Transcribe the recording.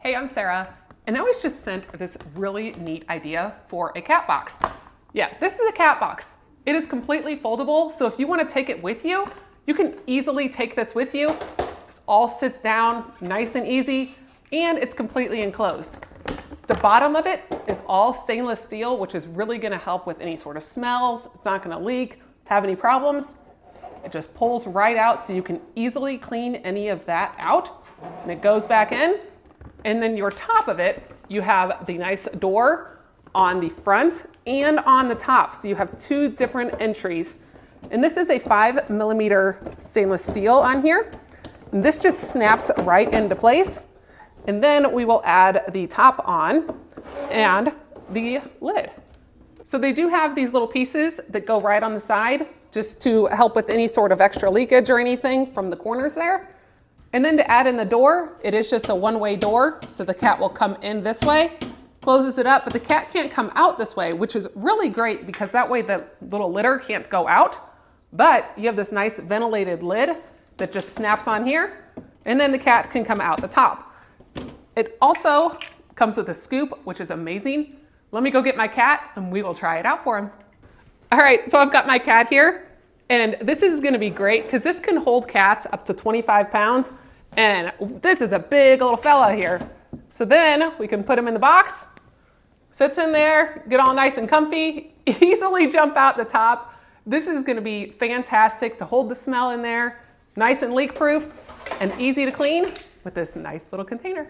Hey, I'm Sarah, and I was just sent this really neat idea for a cat box. Yeah, this is a cat box. It is completely foldable, so if you want to take it with you, you can easily take this with you. This all sits down nice and easy, and it's completely enclosed. The bottom of it is all stainless steel, which is really going to help with any sort of smells. It's not going to leak, have any problems. It just pulls right out so you can easily clean any of that out. And it goes back in. And then your top of it, you have the nice door on the front and on the top. So you have two different entries. And this is a 5mm stainless steel on here. And this just snaps right into place. And then we will add the top on and the lid. So they do have these little pieces that go right on the side just to help with any sort of extra leakage or anything from the corners there. And then to add in the door, it is just a one-way door. So the cat will come in this way, closes it up, but the cat can't come out this way, which is really great because that way the little litter can't go out. But you have this nice ventilated lid that just snaps on here, and then the cat can come out the top. It also comes with a scoop, which is amazing. Let me go get my cat and we will try it out for him. All right, so I've got my cat here. And this is gonna be great because this can hold cats up to 25 pounds. And this is a big little fella here. So then we can put him in the box, sits in there, get all nice and comfy, easily jump out the top. This is gonna be fantastic to hold the smell in there, nice and leak proof and easy to clean with this nice little container.